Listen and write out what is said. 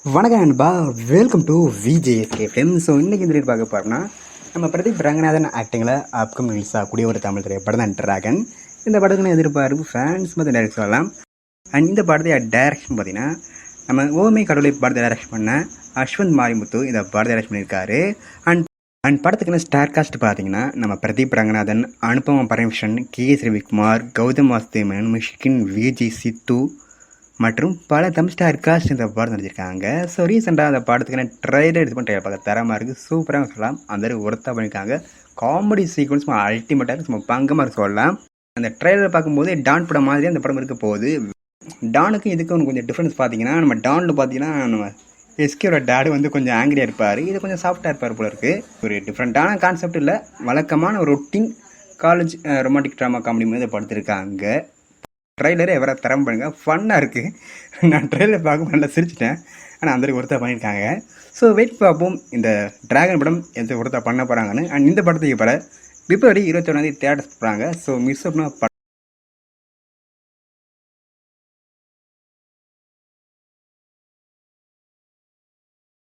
வணக்கம் நண்பா, welcome to VJSK film. So இன்றைக்கி இந்த பார்க்க போகிறோம்னா நம்ம பிரதீப் ரங்கநாதன் ஆக்டிங்கில் அப்கமிங் ரிலீஸ் ஆகக்கூடிய ஒரு தமிழ் திரைப்படம் தான் டிராகன். இந்த படத்துக்கு எதிர்பார்ப்பு ஃபேன்ஸ் மற்ற டைரக்ட் சொல்லலாம். அண்ட் இந்த படத்தை டைரக்ஷன் பார்த்தீங்கன்னா நம்ம ஓமை கடவுளை படத்தை டைரக்ஷன் பண்ண அஸ்வந்த் மாரிமுத்து இந்த படத்தை டைரக்ஷன் பண்ணியிருக்காரு. அண்ட் படத்துக்குன்னு ஸ்டார் காஸ்ட் பார்த்தீங்கன்னா நம்ம பிரதீப் ரங்கநாதன், அனுபமா பரமேஸ்வரன், கே.எஸ். ரவிக்குமார், கௌதம் வாசுதேவன், மிஷ்கின், விஜய், சித்து மற்றும் பல தமிழ் ஸ்டார் காஸ்ட் இந்த படம் நடிச்சிருக்காங்க. ஸோ ரீசெண்டாக அந்த படத்துக்கான ட்ரைலர் இது பண்ணி பார்க்க தரமாக இருக்குது, சூப்பராக சொல்லலாம். அந்த ஒர்த்தாக பண்ணியிருக்காங்க. காமெடி சீக்வன்ஸ் அல்டிமேட்டாக இருக்குது, நம்ம பங்கமாக இருக்கு சொல்லலாம். அந்த ட்ரைலர் பார்க்கும்போது டான் படம் மாதிரி அந்த படம் இருக்க போகுது. டானுக்கும் இதுக்கும் கொஞ்சம் டிஃப்ரென்ஸ் பார்த்தீங்கன்னா, நம்ம டானில் பார்த்தீங்கன்னா நம்ம எஸ்கேரோட டேடு வந்து கொஞ்சம் ஆங்கிரியாக இருப்பார், இது கொஞ்சம் சாஃப்டாக இருப்பார் போல இருக்குது. ஒரு டிஃப்ரெண்ட்டான கான்செப்ட் இல்லை, வழக்கமான ஒரு routine college romantic drama comedy மாதிரி படுத்திருக்காங்க. ட்ரெய்லரே எவரை தரம் பண்ணுங்க, ஃபன்னாக இருக்குது. நான் ட்ரெய்லர் பார்க்க நல்லா சிரிச்சிட்டேன், ஆனால் அந்த ஒருத்தர் பண்ணியிருக்காங்க. ஸோ வெயிட் பார்ப்போம் இந்த டிராகன் படம் எந்த ஒருத்தர் பண்ண போகிறாங்கன்னு. அண்ட் இந்த படத்துக்கு பிப்ரவரி 21 தேட்டர்ஸ் போகிறாங்க. ஸோ மிஸ் பண்ண